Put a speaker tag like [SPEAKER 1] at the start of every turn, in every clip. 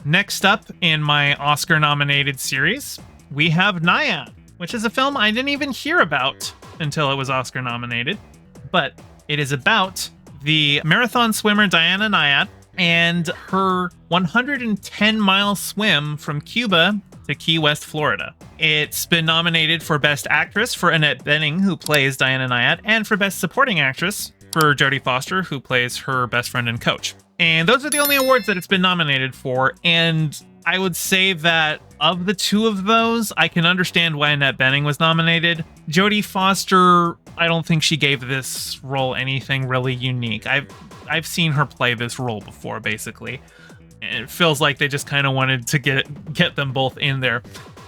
[SPEAKER 1] Next up in my Oscar-nominated series, we have Nyad, which is a film I didn't even hear about until it was Oscar-nominated. But it is about the marathon swimmer Diana Nyad and her 110-mile swim from Cuba to Key West, Florida. It's been nominated for Best Actress for Annette Bening, who plays Diana Nyad, and for Best Supporting Actress for Jodie Foster, who plays her best friend and coach. And those are the only awards that it's been nominated for. And I would say that of the two of those, I can understand why Annette Bening was nominated. Jodie Foster, I don't think she gave this role anything really unique. I've seen her play this role before, basically. And it feels like they just kind of wanted to get them both in there.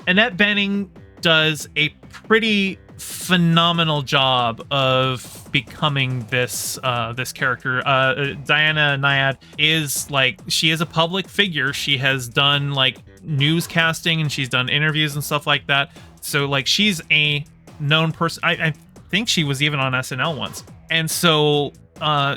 [SPEAKER 1] Annette Bening does a pretty phenomenal job of becoming this character. Diana Nyad is she is a public figure. She has done newscasting and she's done interviews and stuff like that. So she's a known person. I think she was even on SNL once. And so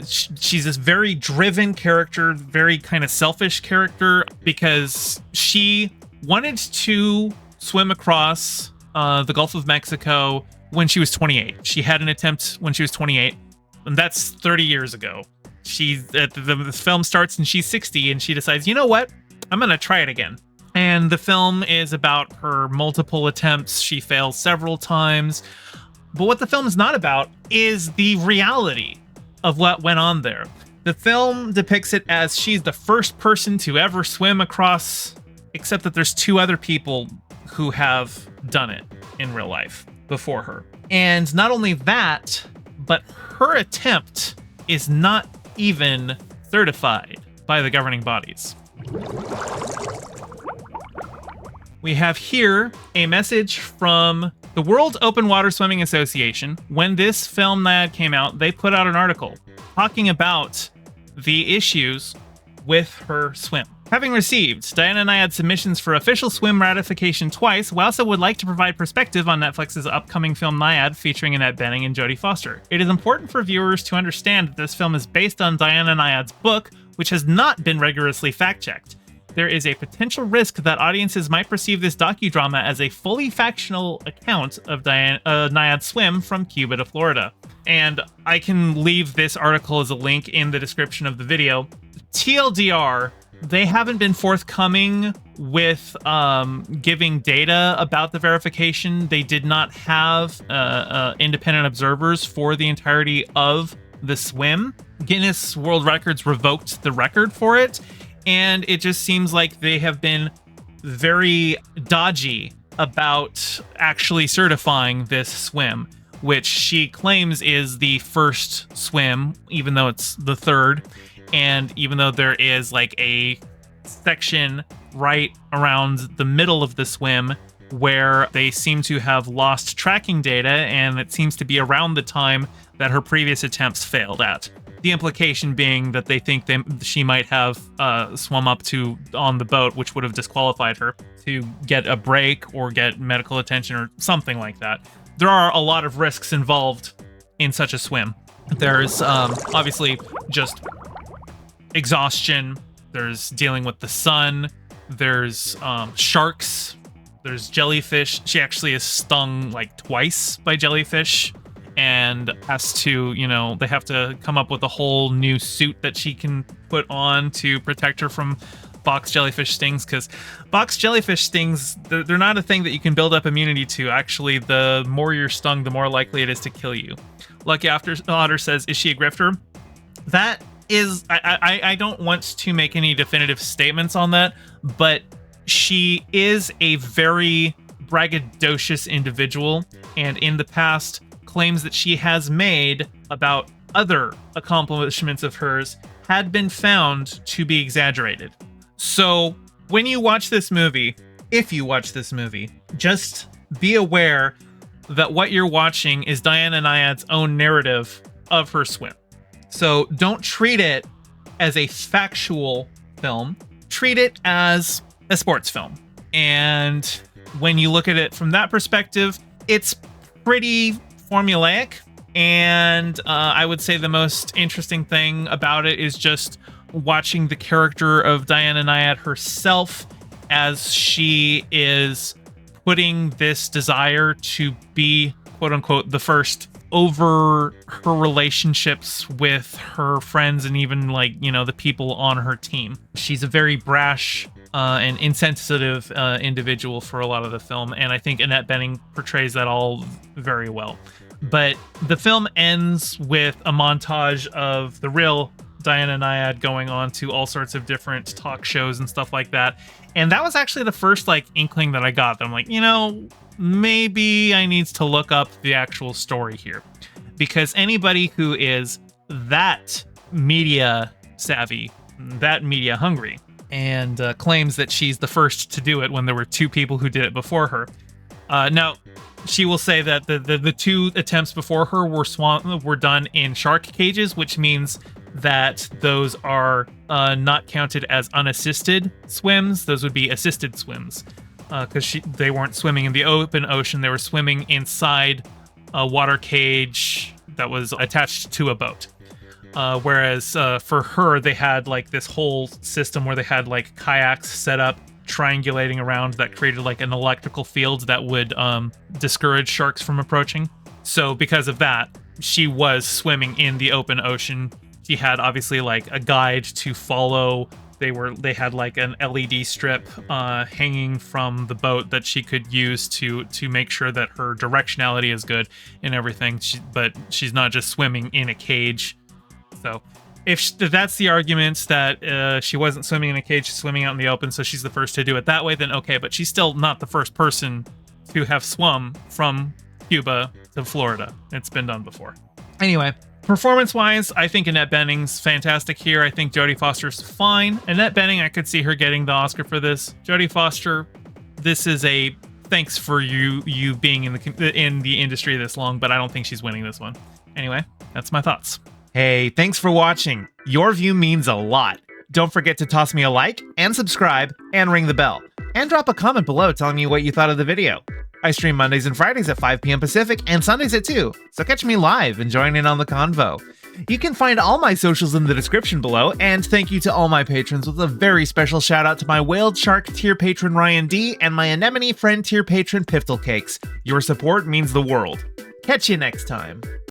[SPEAKER 1] she's this very driven character, very kind of selfish character, because she wanted to swim across the Gulf of Mexico when she was 28. She had an attempt when she was 28, and that's 30 years ago. The film starts and she's 60, and she decides, you know what? I'm going to try it again. And the film is about her multiple attempts. She fails several times. But what the film is not about is the reality of what went on there. The film depicts it as she's the first person to ever swim across, except that there's two other people who have done it in real life before her. And not only that, but her attempt is not even certified by the governing bodies. We have here a message from the World Open Water Swimming Association. When this film Nyad came out, they put out an article talking about the issues with her swim. Having received Diana Nyad's submissions for official swim ratification twice, we also would like to provide perspective on Netflix's upcoming film Nyad, featuring Annette Bening and Jodie Foster. It is important for viewers to understand that this film is based on Diana Nyad's book, which has not been rigorously fact-checked. There is a potential risk that audiences might perceive this docudrama as a fully factual account of Nyad's swim from Cuba to Florida. And I can leave this article as a link in the description of the video. TLDR, they haven't been forthcoming with giving data about the verification. They did not have independent observers for the entirety of the swim. Guinness World Records revoked the record for it, and it just seems like they have been very dodgy about actually certifying this swim, which she claims is the first swim, even though it's the third. And even though there is a section right around the middle of the swim where they seem to have lost tracking data, and it seems to be around the time that her previous attempts failed at. The implication being that they think she might have swum up to on the boat, which would have disqualified her to get a break or get medical attention or something like that. There are a lot of risks involved in such a swim. There's obviously just exhaustion, there's dealing with the sun, there's sharks, there's jellyfish. She actually is stung twice by jellyfish and has to, they have to come up with a whole new suit that she can put on to protect her from box jellyfish stings, because box jellyfish stings, they're not a thing that you can build up immunity to. Actually, the more you're stung, the more likely it is to kill you. Lucky Otter says, is she a grifter? That is, I don't want to make any definitive statements on that, but she is a very braggadocious individual, and in the past claims that she has made about other accomplishments of hers had been found to be exaggerated. So when you watch this movie, if you watch this movie, just be aware that what you're watching is Diana Nyad's own narrative of her swim. So don't treat it as a factual film. Treat it as a sports film. And when you look at it from that perspective, it's pretty formulaic. And I would say the most interesting thing about it is just watching the character of Diana Nyad herself as she is putting this desire to be, quote unquote, the first over her relationships with her friends and even, like, you know, the people on her team. She's a very brash and insensitive individual for a lot of the film, and I think Annette Bening portrays that all very well. But the film ends with a montage of the real Diana Nyad going on to all sorts of different talk shows and stuff like that. And that was actually the first, like, inkling that I got that I'm like, you know, maybe I need to look up the actual story here. Because anybody who is that media savvy, that media hungry, and claims that she's the first to do it when there were two people who did it before her. Now, she will say that the two attempts before her were done in shark cages, which means that those are not counted as unassisted swims. Those would be assisted swims, because they weren't swimming in the open ocean. They were swimming inside a water cage that was attached to a boat. Whereas for her, they had like this whole system where they had like kayaks set up, triangulating around, that created like an electrical field that would discourage sharks from approaching. So because of that, she was swimming in the open ocean. She had obviously like a guide to follow. They had like an LED strip hanging from the boat that she could use to make sure that her directionality is good and everything. But she's not just swimming in a cage. So if that's the argument, that she wasn't swimming in a cage, she's swimming out in the open, so she's the first to do it that way, then okay. But she's still not the first person to have swum from Cuba to Florida. It's been done before. Anyway, performance-wise, I think Annette Bening's fantastic here. I think Jodie Foster's fine. Annette Bening, I could see her getting the Oscar for this. Jodie Foster, this is a thanks for you being in the industry this long, but I don't think she's winning this one. Anyway, that's my thoughts. Hey, thanks for watching. Your view means a lot. Don't forget to toss me a like and subscribe and ring the bell. And drop a comment below telling me what you thought of the video. I stream Mondays and Fridays at 5 p.m. Pacific and Sundays at 2, so catch me live and join in on the convo. You can find all my socials in the description below, and thank you to all my patrons, with a very special shout out to my Whaled Shark tier patron Ryan D and my Anemone friend tier patron Piftle Cakes. Your support means the world. Catch you next time.